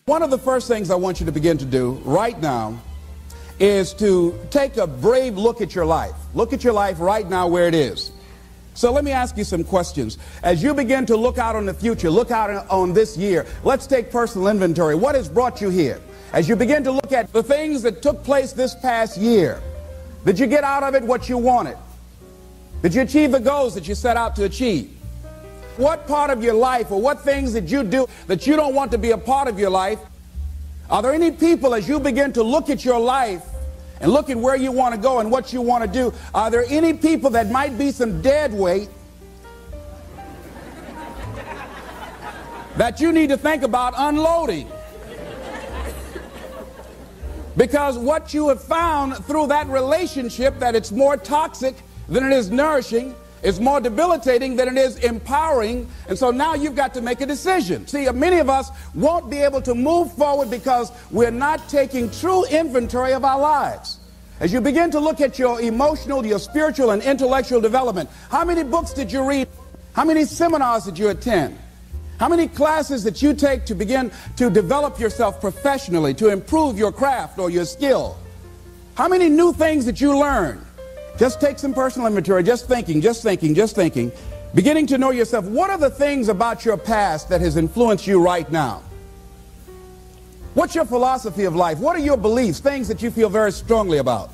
One of the first things I want you to begin to do right now is to take a brave look at your life. Look at your life right now where it is. So let me ask you some questions. As you begin to look out on the future, look out on this year, let's take personal inventory. What has brought you here? As you begin to look at the things that took place this past year, did you get out of it what you wanted? Did you achieve the goals that you set out to achieve? What part of your life or what things did you do that you don't want to be a part of your life? Are there any people, as you begin to look at your life and look at where you want to go and what you want to do, are there any people that might be some dead weight that you need to think about unloading? Because what you have found through that relationship, that it's more toxic than it is nourishing, it's more debilitating than it is empowering, and so now you've got to make a decision. See, many of us won't be able to move forward because we're not taking true inventory of our lives. As you begin to look at your emotional, your spiritual, and intellectual development, how many books did you read? How many seminars did you attend? How many classes that you take to begin to develop yourself professionally, to improve your craft or your skill? How many new things that you learn? Just take some personal inventory, just thinking. Beginning to know yourself. What are the things about your past that has influenced you right now? What's your philosophy of life? What are your beliefs, things that you feel very strongly about?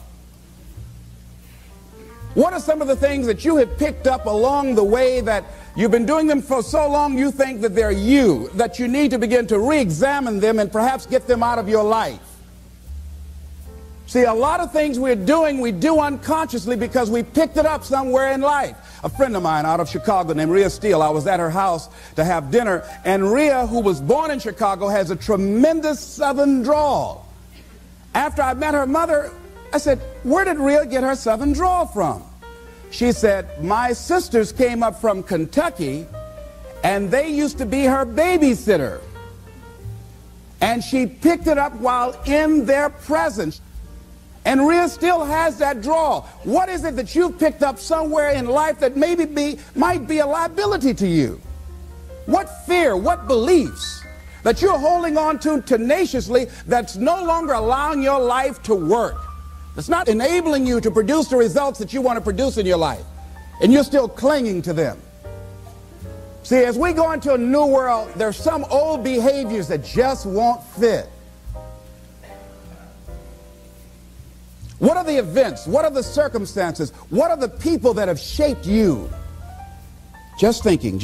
What are some of the things that you have picked up along the way that you've been doing them for so long you think that they're you, that you need to begin to re-examine them and perhaps get them out of your life? See, a lot of things we're doing, we do unconsciously because we picked it up somewhere in life. A friend of mine out of Chicago named Rhea Steele, I was at her house to have dinner, and Rhea, who was born in Chicago, has a tremendous southern drawl. After I met her mother, I said, where did Rhea get her southern drawl from? She said, my sisters came up from Kentucky, and they used to be her babysitter. And she picked it up while in their presence. And Rhea still has that drawl. What is it that you've picked up somewhere in life that might be a liability to you? What fear, what beliefs that you're holding on to tenaciously that's no longer allowing your life to work? That's not enabling you to produce the results that you want to produce in your life. And you're still clinging to them. See, as we go into a new world, there's some old behaviors that just won't fit. What are the events? What are the circumstances? What are the people that have shaped you? Just thinking.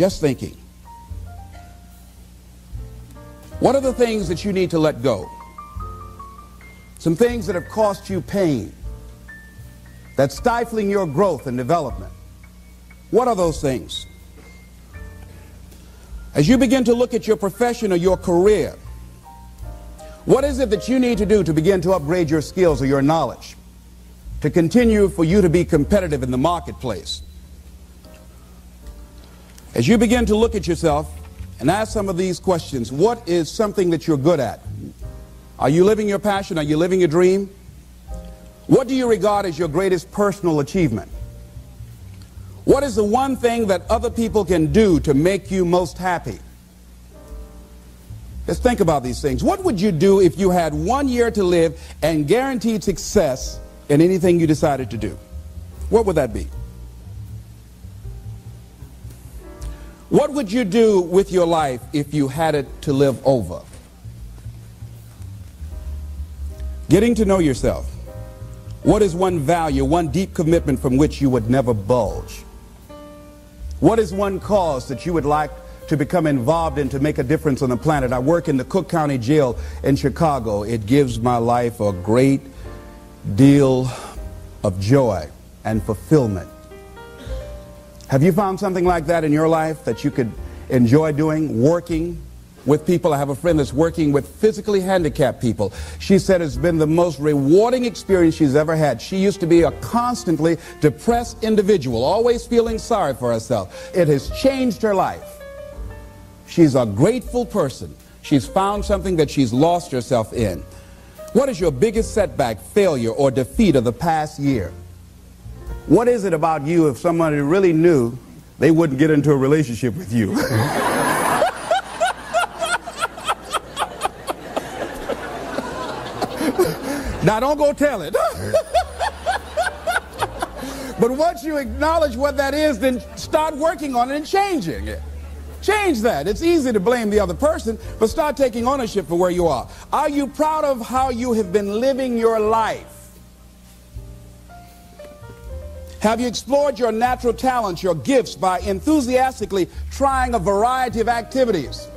What are the things that you need to let go? Some things that have cost you pain, that's stifling your growth and development. What are those things? As you begin to look at your profession or your career, what is it that you need to do to begin to upgrade your skills or your knowledge, to continue for you to be competitive in the marketplace? As you begin to look at yourself and ask some of these questions, what is something that you're good at? Are you living your passion? Are you living your dream? What do you regard as your greatest personal achievement? What is the one thing that other people can do to make you most happy? Let's think about these things. What would you do if you had 1 year to live and guaranteed success in anything you decided to do? What would that be? What would you do with your life if you had it to live over? Getting to know yourself. What is one value, one deep commitment from which you would never bulge? What is one cause that you would like to become involved in to make a difference on the planet? I work in the Cook County Jail in Chicago. It gives my life a great deal of joy and fulfillment. Have you found something like that in your life that you could enjoy doing, working with people? I have a friend that's working with physically handicapped people. She said it's been the most rewarding experience she's ever had. She used to be a constantly depressed individual, always feeling sorry for herself. It has changed her life. She's a grateful person. She's found something that she's lost herself in. What is your biggest setback, failure, or defeat of the past year? What is it about you, if somebody really knew, they wouldn't get into a relationship with you? Now don't go tell it. But once you acknowledge what that is, then start working on it and changing it. Change that. It's easy to blame the other person, but start taking ownership for where you are. Are you proud of how you have been living your life? Have you explored your natural talents, your gifts, by enthusiastically trying a variety of activities?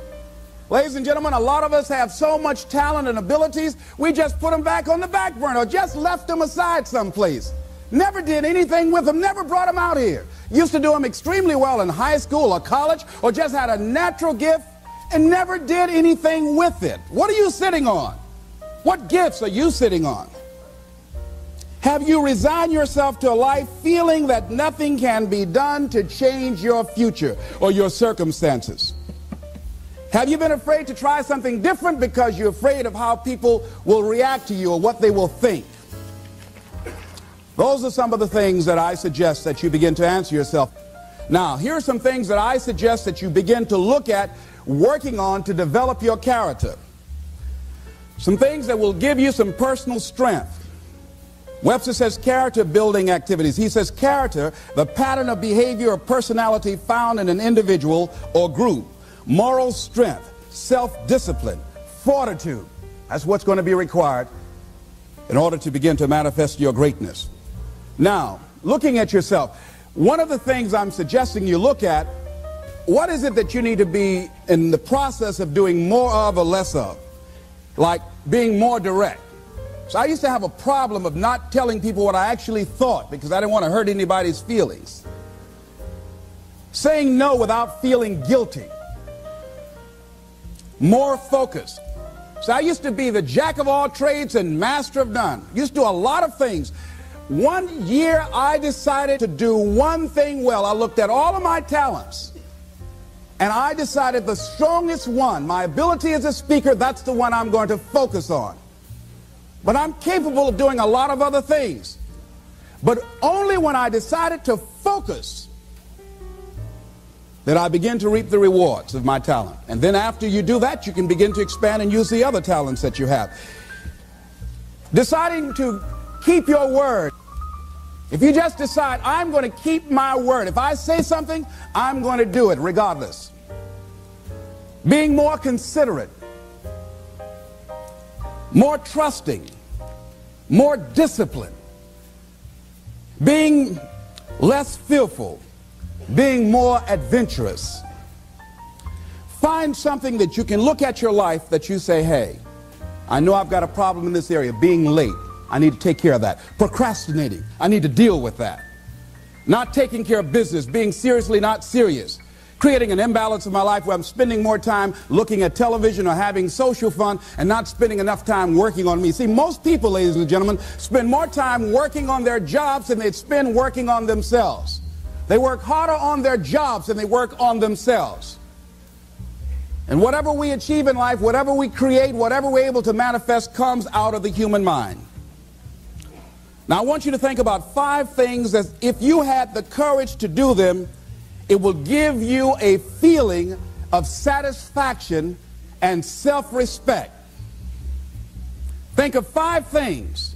Ladies and gentlemen, a lot of us have so much talent and abilities, we just put them back on the back burner, or just left them aside someplace. Never did anything with them, never brought them out here. Used to do them extremely well in high school or college, or just had a natural gift and never did anything with it. What are you sitting on? What gifts are you sitting on? Have you resigned yourself to a life feeling that nothing can be done to change your future or your circumstances? Have you been afraid to try something different because you're afraid of how people will react to you or what they will think? Those are some of the things that I suggest that you begin to answer yourself. Now, here are some things that I suggest that you begin to look at working on to develop your character. Some things that will give you some personal strength. Webster says character building activities. He says character, the pattern of behavior or personality found in an individual or group. Moral strength, self-discipline, fortitude. That's what's going to be required in order to begin to manifest your greatness. Now, looking at yourself, one of the things I'm suggesting you look at, what is it that you need to be in the process of doing more of or less of? Like being more direct. So I used to have a problem of not telling people what I actually thought because I didn't want to hurt anybody's feelings. Saying no without feeling guilty. More focused. So I used to be the jack of all trades and master of none. Used to do a lot of things. One year I decided to do one thing well. I looked at all of my talents and I decided the strongest one, my ability as a speaker, that's the one I'm going to focus on. But I'm capable of doing a lot of other things. But only when I decided to focus did I begin to reap the rewards of my talent. And then after you do that, you can begin to expand and use the other talents that you have. Deciding to keep your word. If you just decide, I'm going to keep my word. If I say something, I'm going to do it regardless. Being more considerate. More trusting, more disciplined, being less fearful, being more adventurous. Find something that you can look at your life that you say, hey, I know I've got a problem in this area, being late. I need to take care of that. Procrastinating, I need to deal with that. Not taking care of business, being seriously not serious. Creating an imbalance in my life where I'm spending more time looking at television or having social fun and not spending enough time working on me. See, most people, ladies and gentlemen, spend more time working on their jobs than they spend working on themselves. They work harder on their jobs than they work on themselves. And whatever we achieve in life, whatever we create, whatever we're able to manifest comes out of the human mind. Now, I want you to think about 5 things that if you had the courage to do them, it will give you a feeling of satisfaction and self-respect. Think of 5 things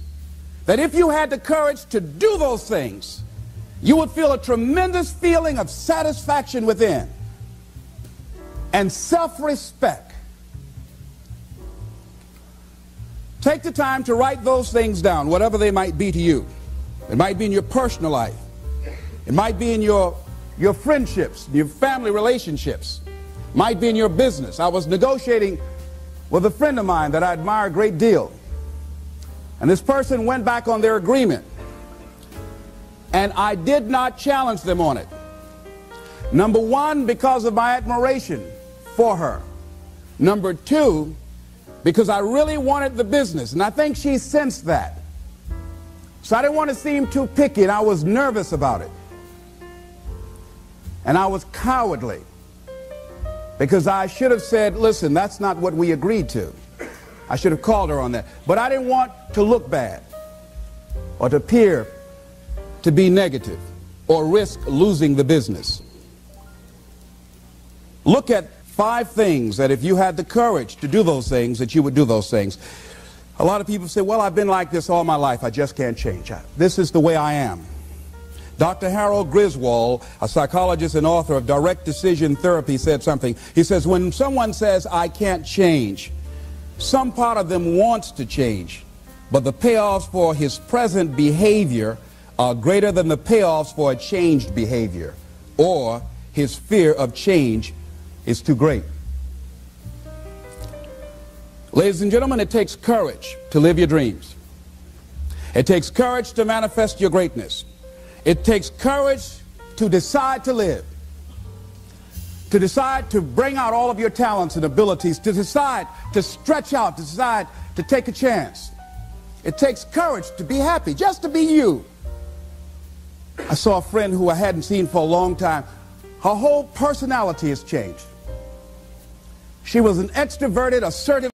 that if you had the courage to do those things, you would feel a tremendous feeling of satisfaction within and self-respect. Take the time to write those things down, whatever they might be to you. It might be in your personal life. It might be in your friendships, your family relationships. Might be in your business. I was negotiating with a friend of mine that I admire a great deal. And this person went back on their agreement. And I did not challenge them on it. Number 1, because of my admiration for her. Number 2, because I really wanted the business. And I think she sensed that. So I didn't want to seem too picky, and I was nervous about it. And I was cowardly because I should have said, listen, that's not what we agreed to. I should have called her on that. But I didn't want to look bad or to appear to be negative or risk losing the business. Look at 5 things that if you had the courage to do those things, that you would do those things. A lot of people say, well, I've been like this all my life. I just can't change. This is the way I am. Dr. Harold Griswold, a psychologist and author of Direct Decision Therapy, said something. He says, when someone says, I can't change, some part of them wants to change, but the payoffs for his present behavior are greater than the payoffs for a changed behavior, or his fear of change is too great. Ladies and gentlemen, it takes courage to live your dreams. It takes courage to manifest your greatness. It takes courage to decide to live, to decide to bring out all of your talents and abilities, to decide to stretch out, to decide to take a chance. It takes courage to be happy, just to be you. I saw a friend who I hadn't seen for a long time. Her whole personality has changed. She was an extroverted, assertive